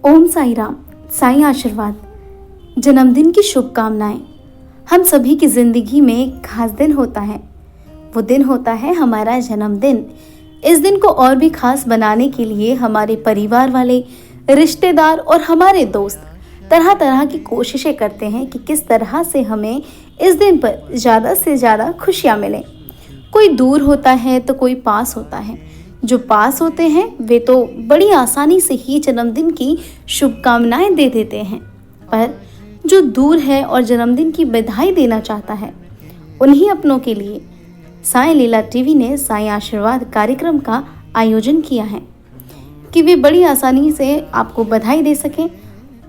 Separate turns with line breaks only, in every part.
ओम साई राम, साईं आशीर्वाद। जन्मदिन की शुभकामनाएं। हम सभी की जिंदगी में एक खास दिन होता है। वो दिन होता है हमारा जन्मदिन। इस दिन को और भी खास बनाने के लिए हमारे परिवार वाले, रिश्तेदार और हमारे दोस्त तरह तरह की कोशिशें करते हैं कि किस तरह से हमें इस दिन पर ज़्यादा से ज़्यादा खुशियाँ मिलें। कोई दूर होता है तो कोई पास होता है। जो पास होते हैं वे तो बड़ी आसानी से ही जन्मदिन की शुभकामनाएं दे देते हैं, पर जो दूर है और जन्मदिन की बधाई देना चाहता है, उन्हीं अपनों के लिए साईं लीला टीवी ने साईं आशीर्वाद कार्यक्रम का आयोजन किया है कि वे बड़ी आसानी से आपको बधाई दे सकें,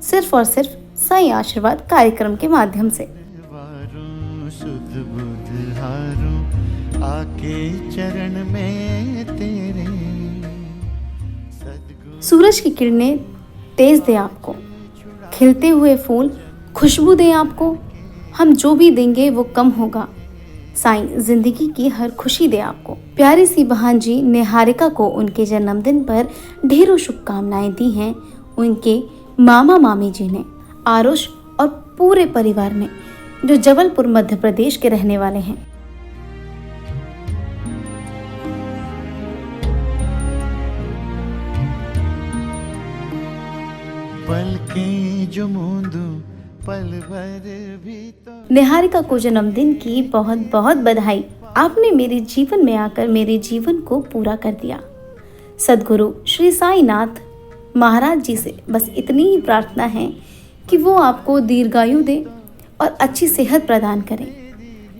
सिर्फ और सिर्फ साईं आशीर्वाद कार्यक्रम के माध्यम से। आके चरण में तेरे सूरज की किरणें तेज दे आपको, खिलते हुए फूल खुशबू दे आपको। हम जो भी देंगे वो कम होगा। साईं जिंदगी की हर खुशी दे आपको। प्यारी सी बहन जी निहारिका को उनके जन्मदिन पर ढेरों शुभकामनाएं दी हैं उनके मामा मामी जी ने, आरुष और पूरे परिवार ने, जो जबलपुर मध्य प्रदेश के रहने वाले हैं। पलकें जो मूंदू पल भर भी तो। निहारिका को जन्मदिन की बहुत बहुत बधाई। आपने मेरे जीवन में आकर मेरे जीवन को पूरा कर दिया। सद्गुरु श्री साईनाथ महाराज जी से बस इतनी ही प्रार्थना है कि वो आपको दीर्घायु दे और अच्छी सेहत प्रदान करें।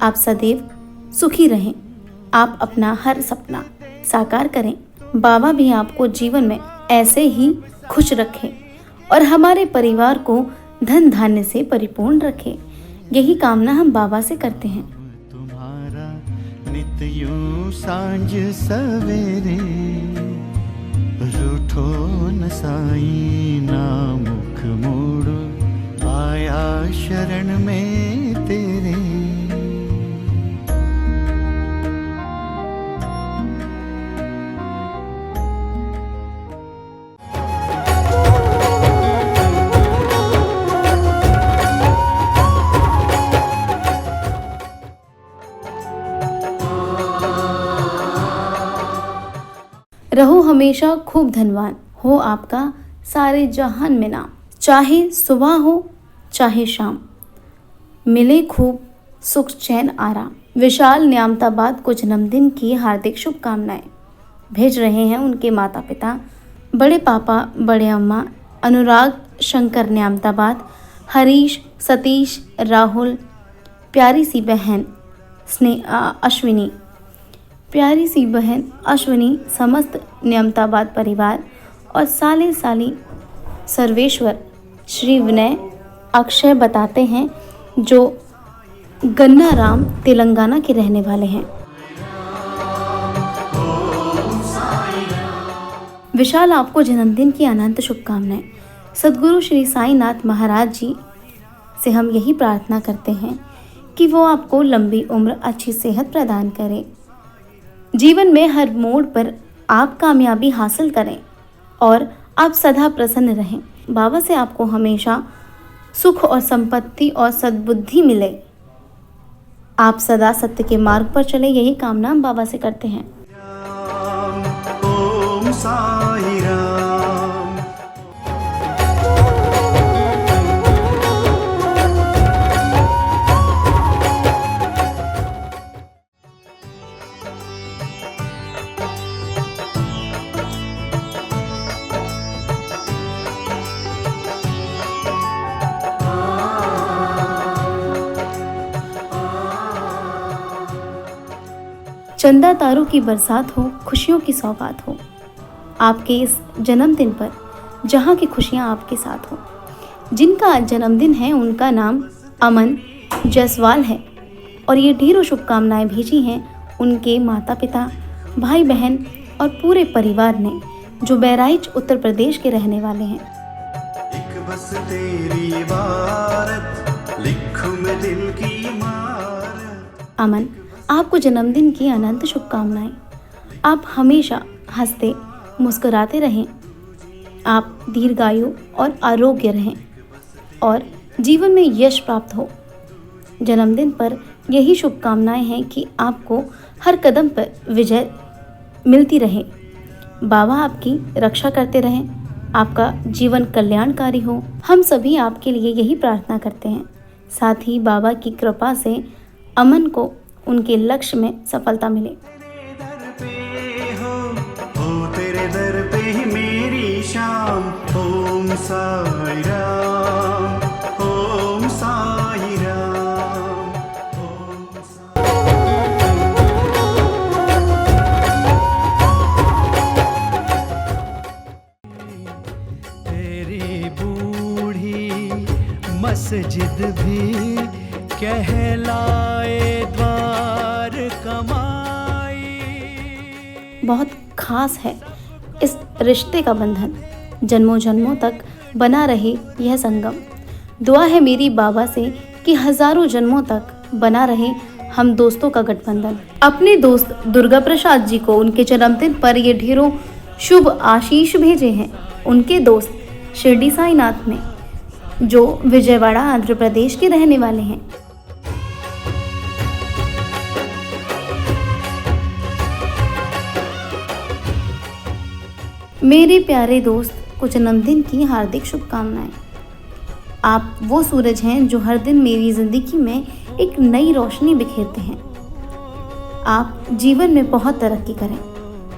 आप सदैव सुखी रहें। आप अपना हर सपना साकार करें। बाबा भी आपको जीवन में ऐसे ही खुश रखें और हमारे परिवार को धन धान्य से परिपूर्ण रखे। यही कामना हम बाबा से करते हैं। तुम्हारा नित्य यूं सांझ सवेरे, रूठो न साईं ना मुख मोड़ो, आया शरण में तेरे। रहो हमेशा खूब धनवान, हो आपका सारे जहान में नाम। चाहे सुबह हो चाहे शाम, मिले खूब सुख चैन आराम। विशाल न्यामताबाद को जन्मदिन की हार्दिक शुभकामनाएं भेज रहे हैं उनके माता पिता, बड़े पापा, बड़े अम्मा, अनुराग शंकर न्यामताबाद, हरीश, सतीश, राहुल, प्यारी सी बहन अश्विनी, प्यारी सी बहन अश्विनी, समस्त न्यामताबाद परिवार और साले साली सर्वेश्वर। श्री विनय अक्षय बताते हैं, जो गन्नाराम तेलंगाना के रहने वाले हैं। विशाल आपको जन्मदिन की अनंत शुभकामनाएं। सद्गुरु श्री साईनाथ महाराज जी से हम यही प्रार्थना करते हैं कि वो आपको लंबी उम्र, अच्छी सेहत प्रदान करें। जीवन में हर मोड़ पर आप कामयाबी हासिल करें और आप सदा प्रसन्न रहें। बाबा से आपको हमेशा सुख और संपत्ति और सद्बुद्धि मिले। आप सदा सत्य के मार्ग पर चले, यही कामना हम बाबा से करते हैं। ओम साई राम। चंदा तारों की बरसात हो, खुशियों की सौगात हो। आपके इस जन्मदिन पर जहाँ की खुशियाँ आपके साथ हो। जिनका आज जन्मदिन है उनका नाम अमन जायसवाल है और ये ढेरों शुभकामनाएं भेजी हैं उनके माता पिता, भाई बहन और पूरे परिवार ने, जो बहराइच उत्तर प्रदेश के रहने वाले हैं। एक बस तेरी इबारत लिखूं मैं दिल की मार। अमन, आपको जन्मदिन की अनंत शुभकामनाएं। आप हमेशा हंसते मुस्कुराते रहें आप दीर्घायु और आरोग्य रहें और जीवन में यश प्राप्त हो। जन्मदिन पर यही शुभकामनाएं हैं कि आपको हर कदम पर विजय मिलती रहे, बाबा आपकी रक्षा करते रहें, आपका जीवन कल्याणकारी हो। हम सभी आपके लिए यही प्रार्थना करते हैं। साथ ही बाबा की कृपा से अमन को उनके लक्ष्य में सफलता मिले।
तेरे दर पे ही मेरी शाम। ओम साई राम, ओम साई राम, ओम तेरी बूढ़ी मस्जिद भी कहलाए द्वार कमाई।
बहुत खास है इस रिश्ते का बंधन, जन्मों जन्मों तक बना रहे यह संगम। दुआ है मेरी बाबा से कि हजारों जन्मों तक बना रहे हम दोस्तों का गठबंधन। अपने दोस्त दुर्गा प्रसाद जी को उनके जन्मदिन पर ये ढेरों शुभ आशीष भेजे हैं उनके दोस्त शिरडी साईनाथ ने, जो विजयवाड़ा आंध्र प्रदेश के रहने वाले हैं। मेरे प्यारे दोस्त को जन्मदिन की हार्दिक शुभकामनाएं। आप वो सूरज हैं जो हर दिन मेरी जिंदगी में एक नई रोशनी बिखेरते हैं। आप जीवन में बहुत तरक्की करें।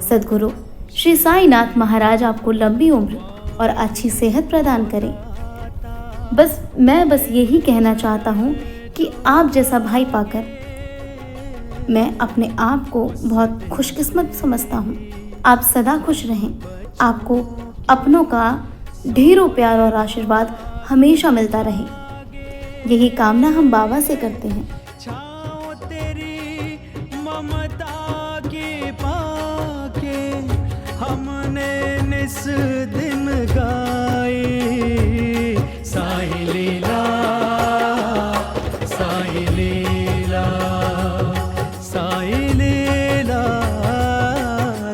सद्गुरु श्री साईनाथ महाराज आपको लंबी उम्र और अच्छी सेहत प्रदान करें। मैं बस यही कहना चाहता हूँ कि आप जैसा भाई पाकर मैं अपने आप को बहुत खुशकिस्मत समझता हूँ। आप सदा खुश रहें। आपको अपनों का ढेरों प्यार और आशीर्वाद हमेशा मिलता रहे, यही कामना हम बाबा से करते हैं।
तेरी ममता के पाके हमने निस दिन गाए। साई लीला, साई लीला, साई लीला,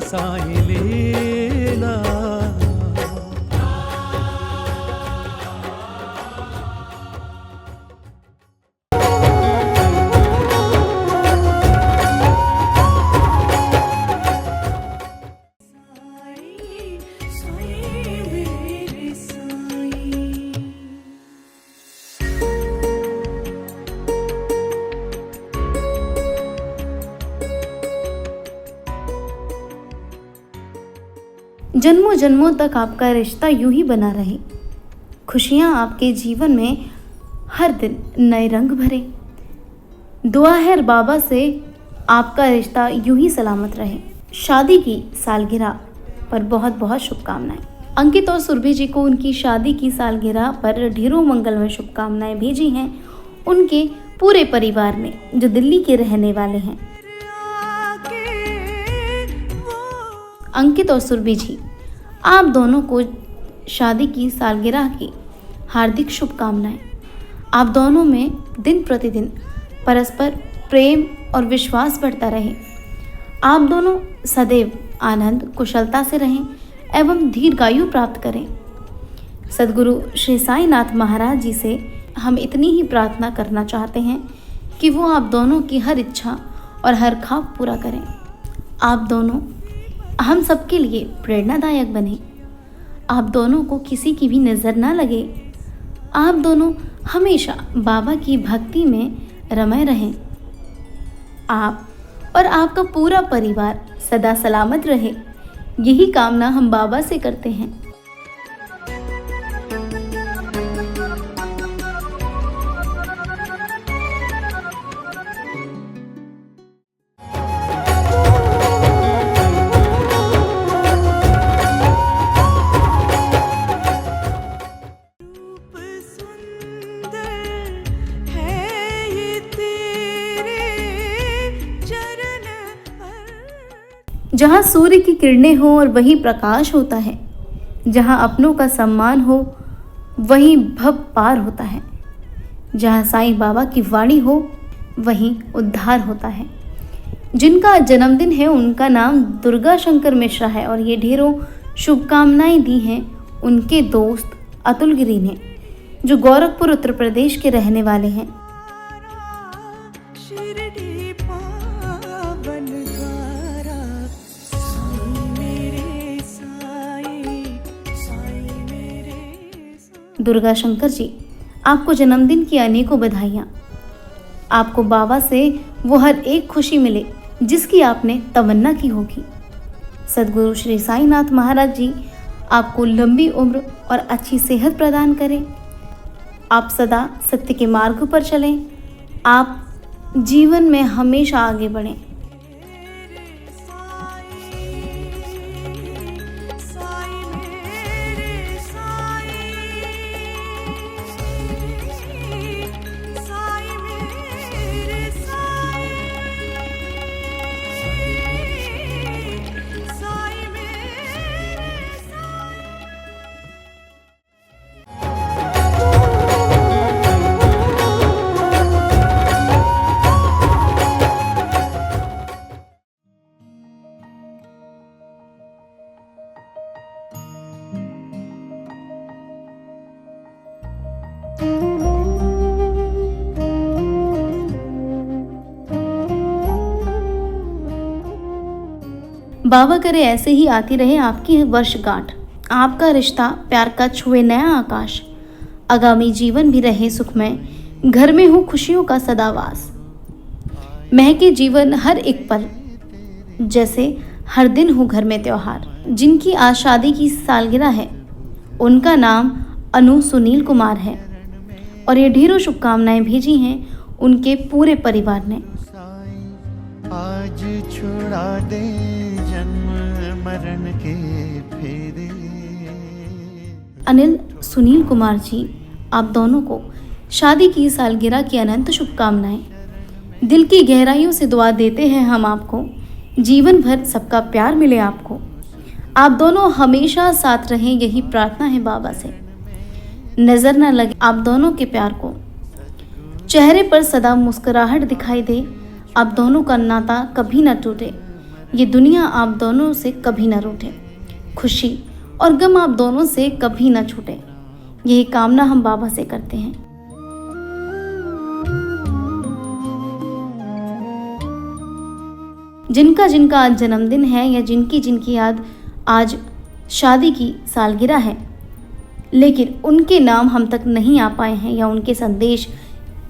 साई लीला।
जन्मों जन्मों तक आपका रिश्ता यूं ही बना रहे। खुशियां आपके जीवन में हर दिन नए रंग भरे। दुआ है बाबा से आपका रिश्ता यूं ही सलामत रहे। शादी की सालगिरह पर बहुत बहुत शुभकामनाएं। अंकित और सुरभि जी को उनकी शादी की सालगिरह पर ढेरों मंगलमय शुभकामनाएं भेजी हैं उनके पूरे परिवार ने, जो दिल्ली के रहने वाले हैं। अंकित और सुरभि जी, आप दोनों को शादी की सालगिरह की हार्दिक शुभकामनाएं। आप दोनों में दिन प्रतिदिन परस्पर प्रेम और विश्वास बढ़ता रहे। आप दोनों सदैव आनंद कुशलता से रहें एवं दीर्घायु प्राप्त करें। सद्गुरु श्री साईनाथ महाराज जी से हम इतनी ही प्रार्थना करना चाहते हैं कि वो आप दोनों की हर इच्छा और हर ख्वाब पूरा करें। आप दोनों हम सबके लिए प्रेरणादायक बने। आप दोनों को किसी की भी नज़र ना लगे। आप दोनों हमेशा बाबा की भक्ति में रमे रहें। आप और आपका पूरा परिवार सदा सलामत रहे, यही कामना हम बाबा से करते हैं। जहाँ सूर्य की किरणें हो और वहीं प्रकाश होता है, जहाँ अपनों का सम्मान हो वहीं भव पार होता है, जहाँ साईं बाबा की वाणी हो वहीं उद्धार होता है। जिनका जन्मदिन है उनका नाम दुर्गा शंकर मिश्रा है और ये ढेरों शुभकामनाएं दी हैं उनके दोस्त अतुल गिरी ने, जो गोरखपुर उत्तर प्रदेश के रहने वाले हैं।
शिरडी पावन द्वारा, साईं मेरे साईं, साईं मेरे साईं।
दुर्गा शंकर जी, आपको जन्मदिन की अनेकों बधाइयाँ। आपको बाबा से वो हर एक खुशी मिले जिसकी आपने तमन्ना की होगी। सद्गुरु श्री साईनाथ महाराज जी आपको लंबी उम्र और अच्छी सेहत प्रदान करें। आप सदा सत्य के मार्ग पर चलें। आप जीवन में हमेशा आगे बढ़ें। बाबा करे ऐसे ही आती रहे आपकी वर्षगांठ। आपका रिश्ता प्यार का छुए नया आकाश। आगामी जीवन भी रहे सुखमय। घर में हो खुशियों का सदावास। महके जीवन हर एक पल, जैसे हर दिन हो घर में त्योहार। जिनकी आज शादी की सालगिरह है, उनका नाम अनु सुनील कुमार है और ये ढेरों शुभकामनाएं भेजी हैं उनके पूरे परिवार ने।
आज छुड़ा दे जन्म मरण के फेरे।
अनिल सुनील कुमार जी, आप दोनों को शादी की सालगिरह की अनंत शुभकामनाएं। दिल की गहराइयों से दुआ देते हैं हम आपको। जीवन भर सबका प्यार मिले आपको। आप दोनों हमेशा साथ रहें, यही प्रार्थना है बाबा से। नजर न लगे आप दोनों के प्यार को। चेहरे पर सदा मुस्कुराहट दिखाई दे। आप दोनों का नाता कभी न टूटे। ये दुनिया आप दोनों से कभी न रूठे। खुशी और गम आप दोनों से कभी न छूटे। यही कामना हम बाबा से करते हैं। जिनका जिनका आज जन्मदिन है या जिनकी जिनकी याद आज शादी की सालगिरह है, लेकिन उनके नाम हम तक नहीं आ पाए हैं या उनके संदेश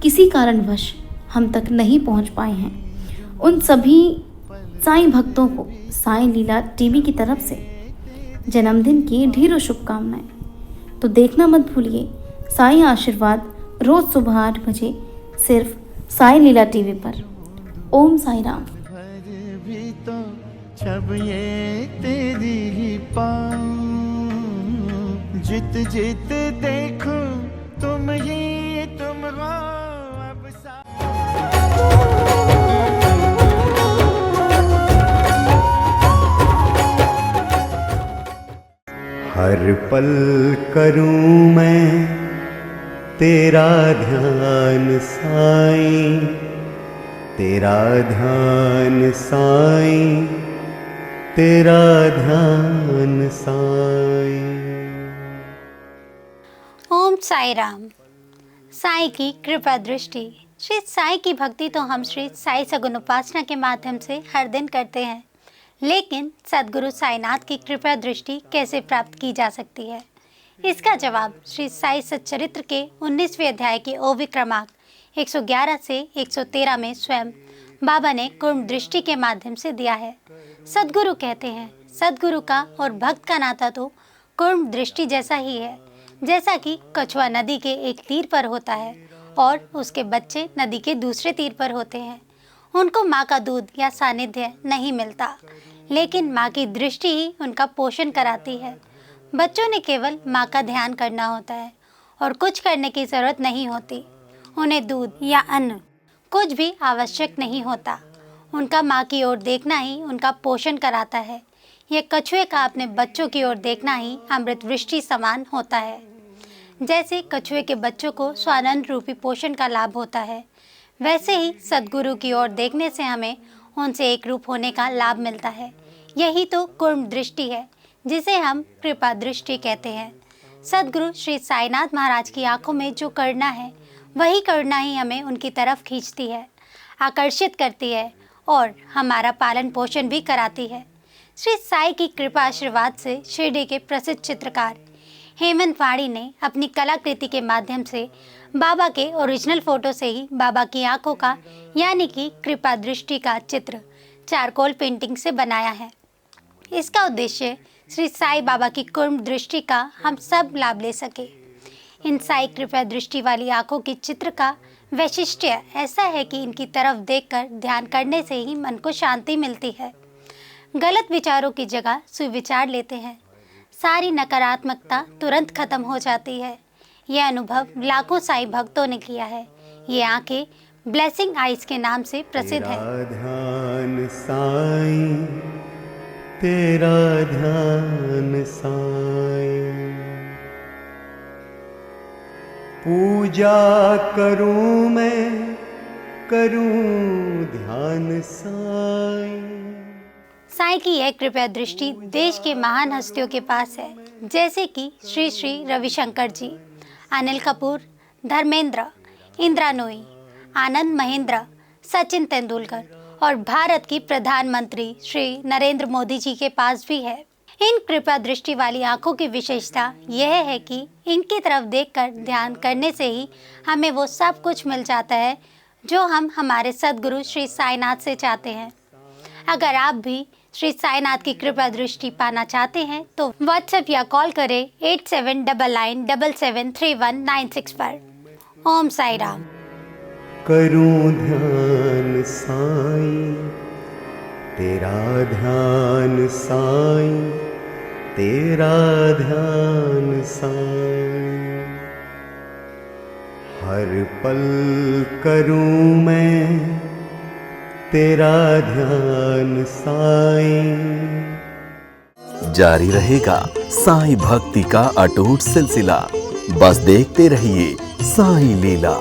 किसी कारणवश हम तक नहीं पहुंच पाए हैं, उन सभी साईं भक्तों को साईं लीला टीवी की तरफ से जन्मदिन की ढेरों शुभकामनाएं। तो देखना मत भूलिए साईं आशीर्वाद रोज सुबह 8 बजे सिर्फ साईं लीला टीवी पर। ओम साईं राम।
भी तो जब ये तेरी ही पाऊं, जित जित देखूं तुम ही तुम हो अब सा। हर पल करूं मैं तेरा ध्यान साईं, तेरा ध्यान साईं, तेरा ध्यान साईं।
ओम साई राम। साई की कृपा दृष्टि। श्री साई की भक्ति तो हम श्री साई सगुन उपासना के माध्यम से हर दिन करते हैं, लेकिन सद्गुरु साईनाथ की कृपा दृष्टि कैसे प्राप्त की जा सकती है, इसका जवाब श्री साई सच्चरित्र के 19वें अध्याय के ओवी क्रमांक 111 से 113 में स्वयं बाबा ने कुर्म दृष्टि के माध्यम से दिया है। सद्गुरु कहते हैं, सद्गुरु का और भक्त का नाता तो कुर्म दृष्टि जैसा ही है, जैसा कि कछुआ नदी के एक तीर पर होता है और उसके बच्चे नदी के दूसरे तीर पर होते हैं। उनको माँ का दूध या सानिध्य नहीं मिलता, लेकिन माँ की दृष्टि ही उनका पोषण कराती है। बच्चों ने केवल माँ का ध्यान करना होता है और कुछ करने की ज़रूरत नहीं होती। उन्हें दूध या अन्न कुछ भी आवश्यक नहीं होता। उनका माँ की ओर देखना ही उनका पोषण कराता है। यह कछुए का अपने बच्चों की ओर देखना ही अमृत वृष्टि समान होता है। जैसे कछुए के बच्चों को स्वानंद रूपी पोषण का लाभ होता है, वैसे ही सद्गुरु की ओर देखने से हमें उनसे एक रूप होने का लाभ मिलता है। यही तो कुर्म दृष्टि है, जिसे हम कृपा दृष्टि कहते हैं। सदगुरु श्री साईनाथ महाराज की आंखों में जो करुणा है, वही करुणा ही हमें उनकी तरफ खींचती है, आकर्षित करती है और हमारा पालन पोषण भी कराती है। श्री साई की कृपा आशीर्वाद से शिरडी के प्रसिद्ध चित्रकार हेमंत वाणी ने अपनी कलाकृति के माध्यम से बाबा के ओरिजिनल फोटो से ही बाबा की आंखों का यानी कि कृपा दृष्टि का चित्र चारकोल पेंटिंग से बनाया है। इसका उद्देश्य श्री साई बाबा की कुर्म दृष्टि का हम सब लाभ ले सके। इन साई कृपा दृष्टि वाली आंखों की चित्र का वैशिष्ट्य ऐसा है कि इनकी तरफ देखकर ध्यान करने से ही मन को शांति मिलती है। गलत विचारों की जगह सुविचार लेते हैं, सारी नकारात्मकता तुरंत खत्म हो जाती है। यह अनुभव लाखों साईं भक्तों ने किया है। ये आंखें ब्लेसिंग आइज के नाम से प्रसिद्ध है।
तेरा ध्यान साईं, तेरा ध्यान साईं, पूजा करूं मैं, करूं ध्यान साईं।
साईं की यह कृपया दृष्टि देश के महान हस्तियों के पास है, जैसे कि श्री श्री रविशंकर जी, अनिल कपूर, धर्मेंद्र, इंदिरा नूई, आनंद महेंद्र, सचिन तेंदुलकर और भारत की प्रधानमंत्री श्री नरेंद्र मोदी जी के पास भी है। इन कृपा दृष्टि वाली आंखों की विशेषता यह है कि इनकी तरफ देखकर ध्यान करने से ही हमें वो सब कुछ मिल जाता है जो हम हमारे सदगुरु श्री साईनाथ से चाहते हैं। अगर आप भी श्री साईनाथ की कृपा दृष्टि पाना चाहते हैं तो व्हाट्सएप या कॉल करें 8799773196 पर। ओम साई राम।
करूं ध्यान साईं, तेरा ध्यान साईं, तेरा ध्यान साईं, हर पल करूं मैं तेरा ध्यान साईं।
जारी रहेगा साईं भक्ति का अटूट सिलसिला। बस देखते रहिए साईं लीला।